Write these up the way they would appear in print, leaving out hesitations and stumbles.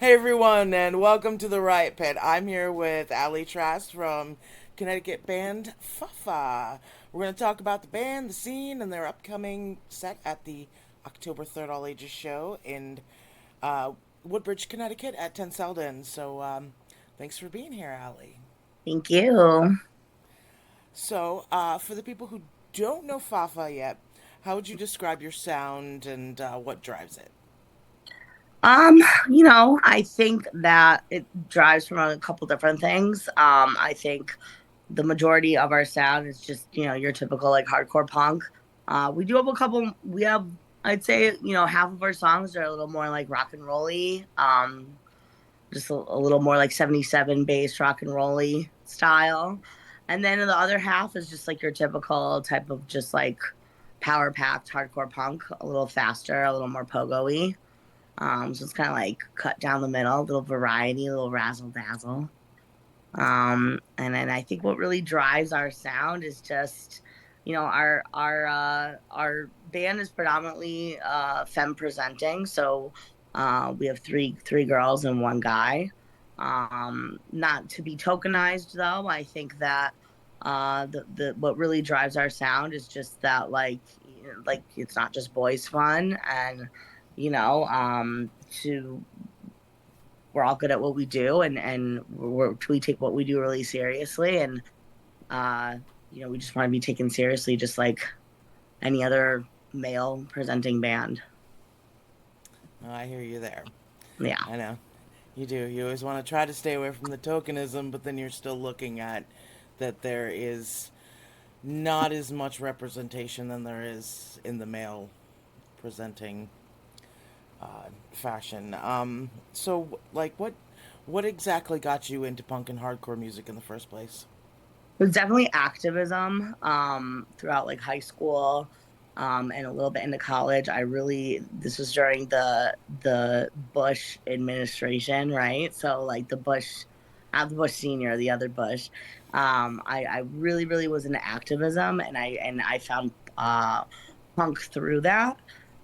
Hey everyone, and welcome to the Riot Pit. I'm here with Allie Tracz from Connecticut band FaFa. We're going to talk about the band, the scene, and their upcoming set at the October 3rd All Ages show in uh, Woodbridge, Connecticut at 10 Selden. So thanks for being here, Allie. Thank you. So for the people who don't know FaFa yet, how would you describe your sound and what drives it? Um, I think that it drives from a couple different things. I think the majority of our sound is just, your typical like hardcore punk. We do have a couple we have I'd say, half of our songs are a little more like rock and rolly. Just a little more like 77 bass rock and rolly style. And then the other half is just like your typical type of just like power packed hardcore punk, a little faster, a little more pogo-y. So it's kind of like cut down the middle, a little variety, a little razzle dazzle. And then I think what really drives our sound is just, our band is predominantly femme presenting. So we have three girls and one guy. Not to be tokenized though. I think that the what really drives our sound is just that like it's not just boys fun and to we're all good at what we do and we take what we do really seriously and uh we just want to be taken seriously just like any other male presenting band. Oh, I hear you there. Yeah. I know. You do. You always want to try to stay away from the tokenism, but then you're still looking at that there is not as much representation than there is in the male presenting fashion. What exactly got you into punk and hardcore music in the first place? It was definitely activism throughout like high school and a little bit into college. This was during the Bush administration, right? So like the Bush, not the Bush senior, the other Bush. I really, really was into activism and I found punk through that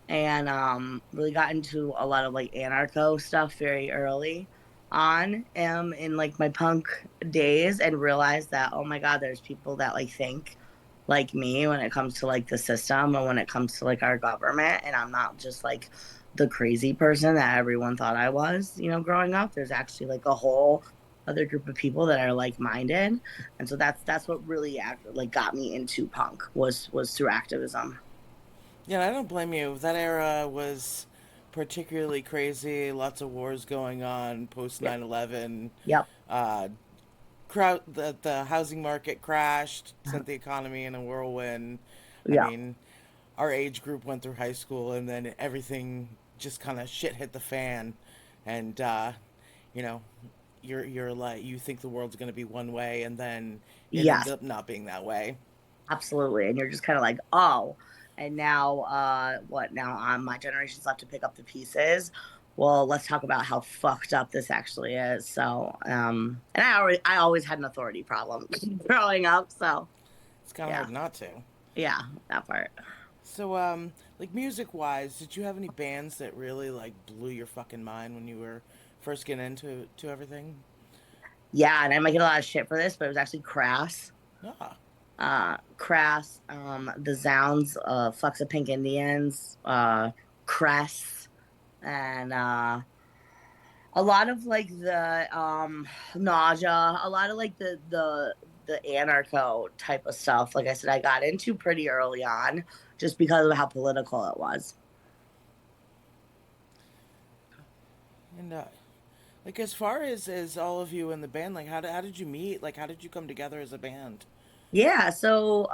and really got into a lot of like anarcho stuff very early on in like my punk days and realized that oh my god there's people that like think like me when it comes to like the system and when it comes to like our government and I'm not just like the crazy person that everyone thought I was growing up. There's actually like a whole other group of people that are like minded, and so that's what really like got me into punk was through activism. Yeah, I don't blame you. That era was particularly crazy. Lots of wars going on post Yep. 9/11. Yep. Uh, the housing market crashed, sent the economy in a whirlwind. I Yeah. mean, our age group went through high school, and then everything just kind of shit hit the fan, and you know, you're like you think the world's gonna be one way, and then it ends Yes. up not being that way. Absolutely. And you're just kind of like, oh, and now what now my generation's left to pick up the pieces. Well, let's talk about how fucked up this actually is. So, and I always had an authority problem growing up. So It's kind of yeah, hard not to. yeah, that part. So, like music wise, did you have any bands that really like blew your fucking mind when you were first getting into everything? Yeah, and I might get a lot of shit for this, but it was actually Crass. Ah, Crass, the Zounds, Flecks of Pink Indians, Cress, and a lot of like the nausea, a lot of like the anarcho type of stuff. Like I said, I got into pretty early on just because of how political it was. and like as far as all of you in the band, like how did you meet? Like how did you come together as a band? Yeah, so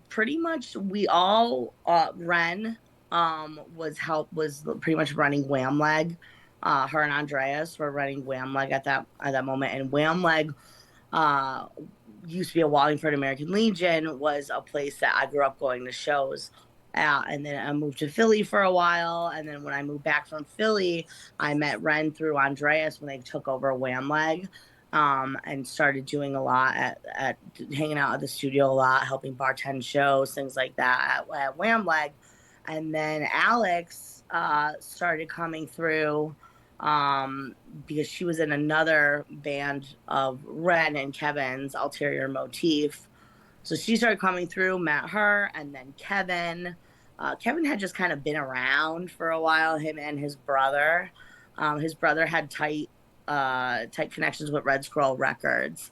pretty much we all Ren was pretty much running Wham Leg. Her and Andreas were running Wham Leg at that moment, and Wham Leg uh used to be a Wallingford American Legion, was a place that I grew up going to shows. And then I moved to Philly for a while. And then when I moved back from Philly, I met Ren through Andreas when they took over Wham Leg, and started doing a lot at hanging out at the studio a lot, helping bartend shows, things like that at Wham Leg. And then Alex started coming through because she was in another band of Ren and Kevin's Ulterior Motif. So she started coming through, met her, and then Kevin. Kevin had just kind of been around for a while, him and his brother. His brother had tight connections with Red Scroll Records.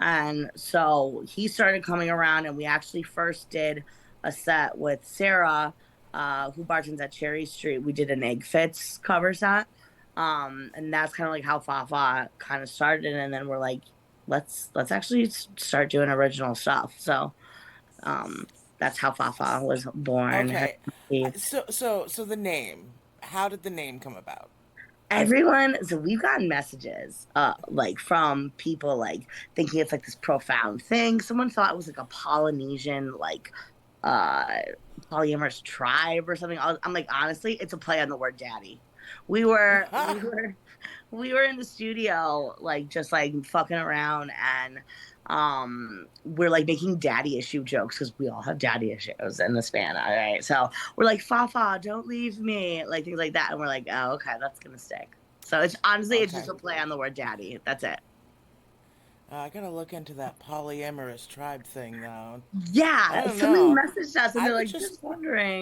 And so he started coming around, and we actually first did a set with Sarah, who bartends at Cherry Street. We did an Egg Fits cover set. And that's kind of like how FaFa kind of started. And then we're like, let's actually start doing original stuff. So um, that's how FaFa was born. Okay. So the name. How did the name come about? Everyone, so we've gotten messages like from people like thinking it's like this profound thing. Someone thought it was like a Polynesian like uh polyamorous tribe or something. I'm like, honestly, it's a play on the word daddy. We were we were we were in the studio like just like fucking around, and we're like making daddy issue jokes because we all have daddy issues in the span. All right, so we're like, Fafa, don't leave me, like things like that, and we're like, oh, okay, that's gonna stick. So it's honestly, it's just Okay. a play on the word daddy. That's it. I gotta look into that polyamorous tribe thing now. I Yeah, don't somebody know. messaged us and I they're would like, just. just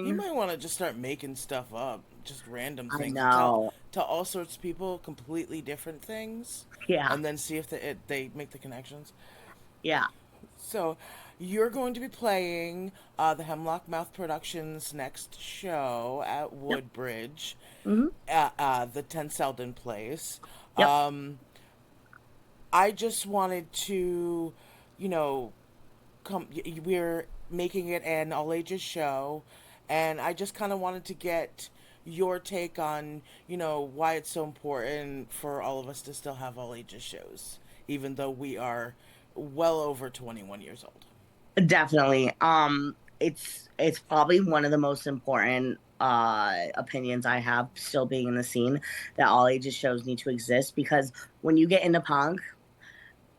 You wondering. might want to just start making stuff up, just random I things, and tell know. all sorts of people completely different things, Yeah, and then see if they make the connections. yeah, So, you're going to be playing the Hemlock Mouth Productions' next show at yep, Woodbridge, hmm, the 10 Selden place. yep. Um, I just wanted to, you know, we're making it an all ages show, and I just kind of wanted to get your take on, why it's so important for all of us to still have all ages shows, even though we are well over 21 years old. Definitely. It's probably one of the most important opinions I have still being in the scene, that all ages shows need to exist, because when you get into punk,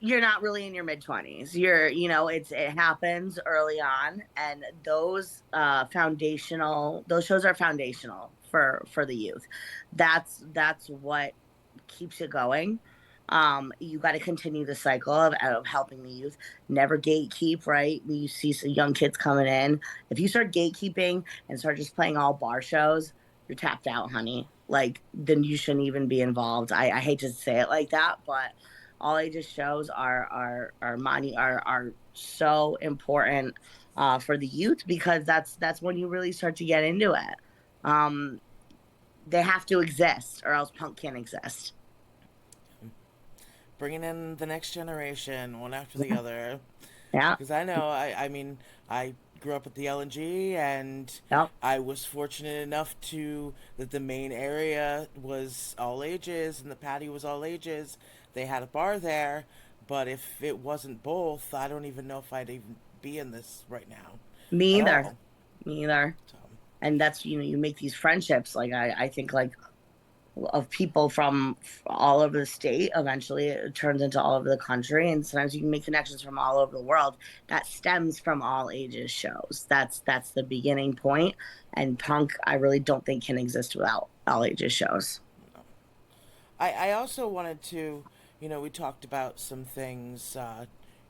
you're not really in your mid 20s. It happens early on, and those shows are foundational for the youth. That's what keeps it going. You got to continue the cycle of helping the youth. Never gatekeep, right? When you see some young kids coming in, if you start gatekeeping and start just playing all bar shows, you're tapped out, honey. Like, then you shouldn't even be involved. I hate to say it like that, but all ages shows are so important for the youth, because that's when you really start to get into it. Um, they have to exist, or else punk can't exist. Bringing in the next generation, one after the other. Yeah, Because I know, I mean, I grew up at the LNG, and yeah. I was fortunate enough that the main area was all ages and the patio was all ages. They had a bar there, but if it wasn't both, I don't even know if I'd even be in this right now Me at either. all. Me either. So, And that's, you make these friendships. Like I think like of people from all over the state. Eventually, it turns into all over the country, and sometimes you can make connections from all over the world. That stems from all ages shows. That's the beginning point. And punk, I really don't think can exist without all ages shows. I also wanted to, we talked about some things,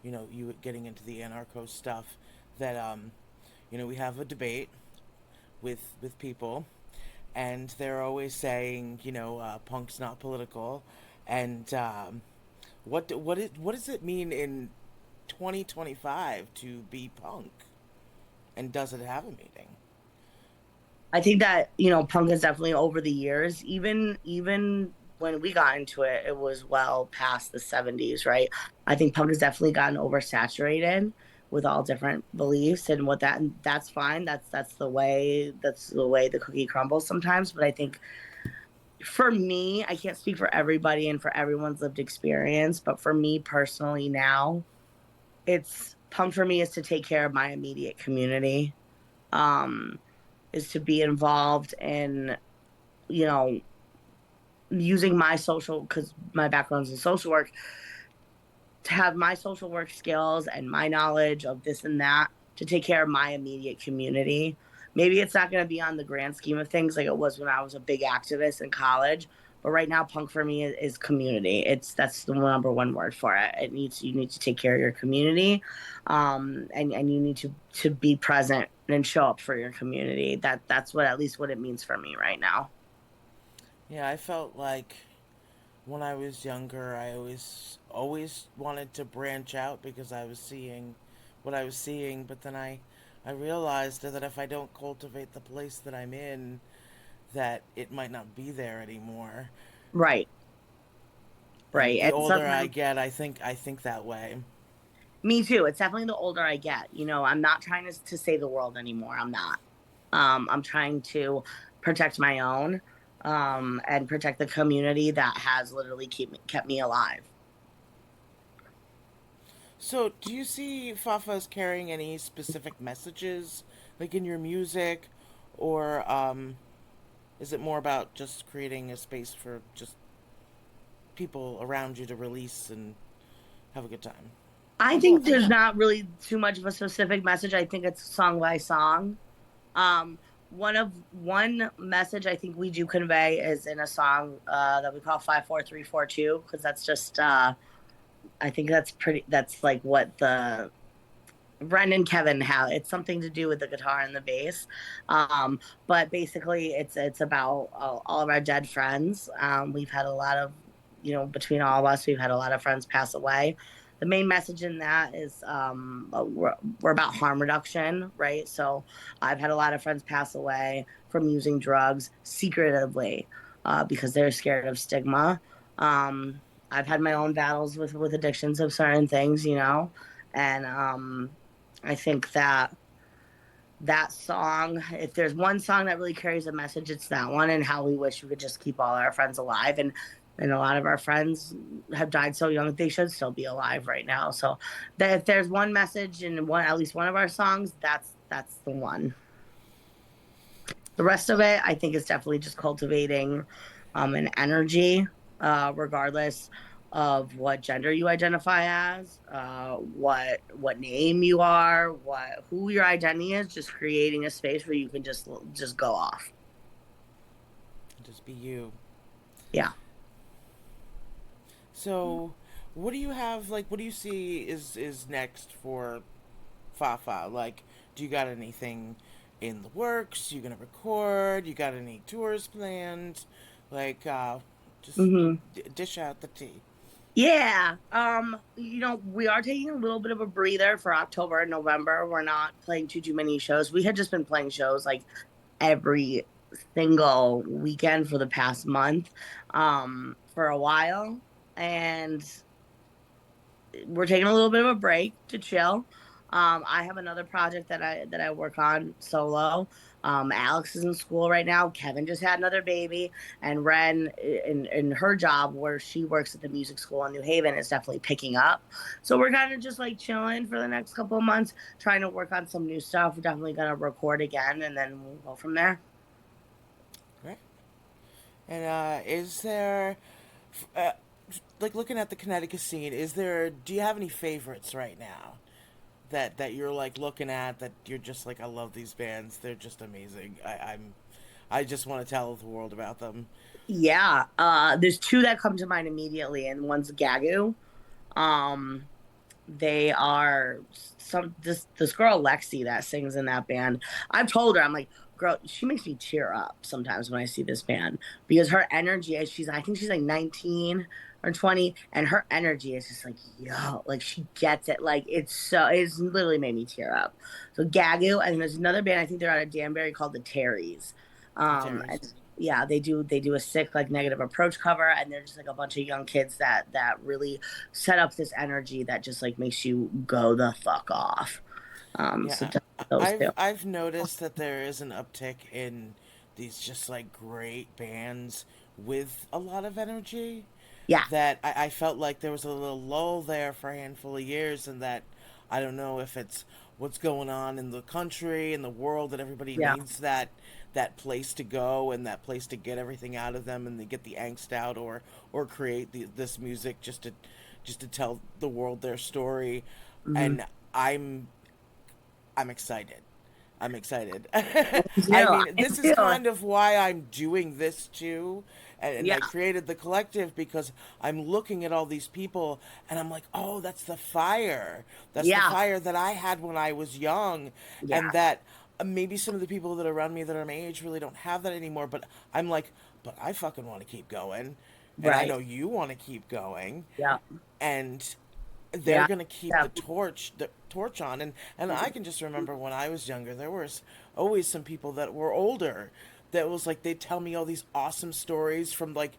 you getting into the anarcho stuff that, we have a debate with people, and they're always saying, punk's not political, and what does it mean in 2025 to be punk, and does it have a meaning? I think that, punk is definitely over the years, even when we got into it, it was well past the 70s, right? I think punk has definitely gotten oversaturated with all different beliefs, and and that's fine. That's the way the cookie crumbles sometimes. But I think for me, I can't speak for everybody and for everyone's lived experience, but for me personally now, it's punk for me is to take care of my immediate community. Um, is to be involved in, you know, using my social, because my background's in social work, to have my social work skills and my knowledge of this and that to take care of my immediate community. Maybe it's not going to be on the grand scheme of things like it was when I was a big activist in college, But right now, punk for me is community. That's the number one word for it. You need to take care of your community, and you need to be present and show up for your community. That's what at least what it means for me right now. Yeah, I felt like when I was younger, I always wanted to branch out because I was seeing what I was seeing, but then I realized that if I don't cultivate the place that I'm in, that it might not be there anymore. Right, And right. the And older I sometimes get, I think that way. me too. It's definitely the older I get. I'm not trying to save the world anymore. I'm not. I'm trying to protect my own, and protect the community that has literally kept me alive. So, do you see FaFa as carrying any specific messages, like in your music, or is it more about just creating a space for just people around you to release and have a good time? I Oh, boy. think there's not really too much of a specific message. I think it's song by song. Um, one message I think we do convey is in a song that we call 54342, because that's just I think that's pretty. That's like what the Bren and Kevin have. It's something to do with the guitar and the bass. But basically, it's about all of our dead friends. We've had a lot of, between all of us, we've had a lot of friends pass away. The main message in that is we're about harm reduction, right? So I've had a lot of friends pass away from using drugs secretively, because they're scared of stigma. I've had my own battles with addictions of certain things, and I think that song, if there's one song that really carries a message, it's that one, and how we wish we could just keep all our friends alive. And a lot of our friends have died so young that they should still be alive right now. So that if there's one message in at least one of our songs, that's the one. The rest of it, I think, is definitely just cultivating an energy, regardless of what gender you identify as, what name you are, who your identity is. Just creating a space where you can just go off. Just be you. Yeah. So, what do you have? Like, what do you see is next for FaFa? Like, do you got anything in the works? You gonna record? You got any tours planned? Like, just Hmm. dish out the tea. Yeah. We are taking a little bit of a breather for October and November. We're not playing too many shows. We had just been playing shows like every single weekend for the past month, for a while. And we're taking a little bit of a break to chill. I have another project that I work on solo. Alex is in school right now. Kevin just had another baby, and Ren, in her job where she works at the music school in New Haven, is definitely picking up. So we're kind of just like chilling for the next couple of months, trying to work on some new stuff. We're definitely gonna record again, and then we'll go from there. Right? And is there, uh, like, looking at the Connecticut scene? Is there? Do you have any favorites right now that you're like looking at that you're just like, I love these bands. They're just amazing. I just want to tell the world about them. Yeah, there's two that come to mind immediately, and one's Gagu. Um, they are this girl Lexi that sings in that band. I've told her, I'm like, girl, she makes me tear up sometimes when I see this band, because her energy, I think she's like 19 or 20, and her energy is just like, yo, like she gets it. Like it's literally made me tear up. So Gagu, and there's another band, I think they're out of Danbury, called the Terrys. The Terrors. And yeah, they do a sick like negative approach cover, and they're just like a bunch of young kids that really set up this energy that just like makes you go the fuck off. So Yeah, just those two. I've noticed that there is an uptick in these just like great bands with a lot of energy. Yeah, That I felt like there was a little lull there for a handful of years, and that I don't know if it's what's going on in the country and the world that everybody yeah. needs that place to go and that place to get everything out of them and they get the angst out or create this music just to tell the world their story. Hmm. And I'm excited. I'm excited. I I do. mean, I this is do. kind of why I'm doing this too, and I Yeah. created the collective because I'm looking at all these people and I'm like, oh, that's the fire. That's the Yeah. fire that I had when I was young, and Yeah. that maybe some of the people that are around me that are my age really don't have that anymore. But I'm like, but I fucking want to keep going, and I Right. know you want to keep going, Yeah. and they're Yeah. gonna keep Yeah. the torch on. And I can just remember when I was younger, there was always some people that were older that was like they'd tell me all these awesome stories from like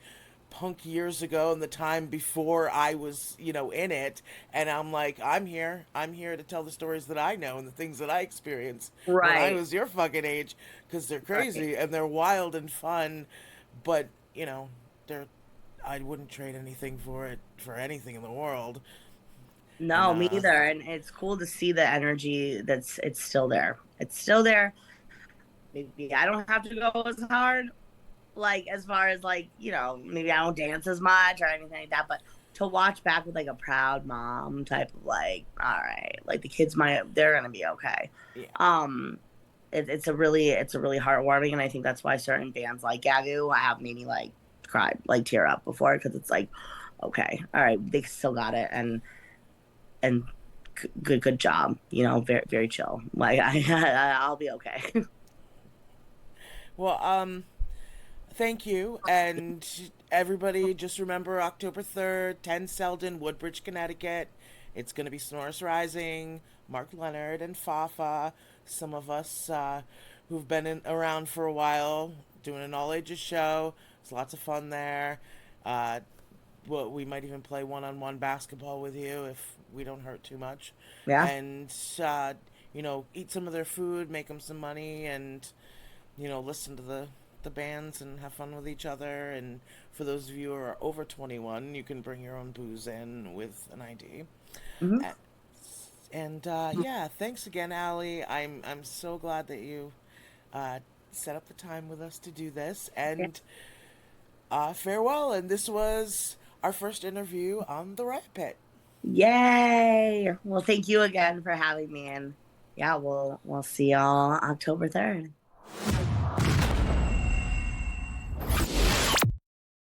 punk years ago and the time before I was, in it. And I'm like, I'm here to tell the stories that I know and the things that I experienced when I Right. was your fucking age, because they're Right. crazy and they're wild and fun, but they're I wouldn't trade anything for anything in the world. And No, me either. And it's cool to see the energy it's still there. It's still there. Maybe I don't have to go as hard, like as far as like, maybe I don't dance as much or anything like that, but to watch back with like a proud mom type of like, all right, like the kids might they're gonna be okay. yeah, Um it's a really heartwarming, and I think that's why certain bands like Gagoo I have made me like cry, like tear up before, because it's like, okay, all right, they still got it, and good job, very very chill. Like I'll be okay. well, thank you. And everybody, just remember October 3rd, 10 Selden, Woodbridge, Connecticut. It's going to be Sonorous Rising, Mark Leonard, and FaFa. Some of us who've been around for a while doing an all ages show. There's lots of fun there. Uh, well, we might even play one-on-one basketball with you if we don't hurt too much. Yeah. And, eat some of their food, make them some money, and listen to the bands and have fun with each other. And for those of you who are over 21, you can bring your own booze in with an ID. Hmm. And yeah, thanks again, Allie. I'm so glad that you uh, set up the time with us to do this. And farewell. And this was our first interview on the Riot Pit. Yay. Well, thank you again for having me, and yeah, we'll see y'all October 3rd.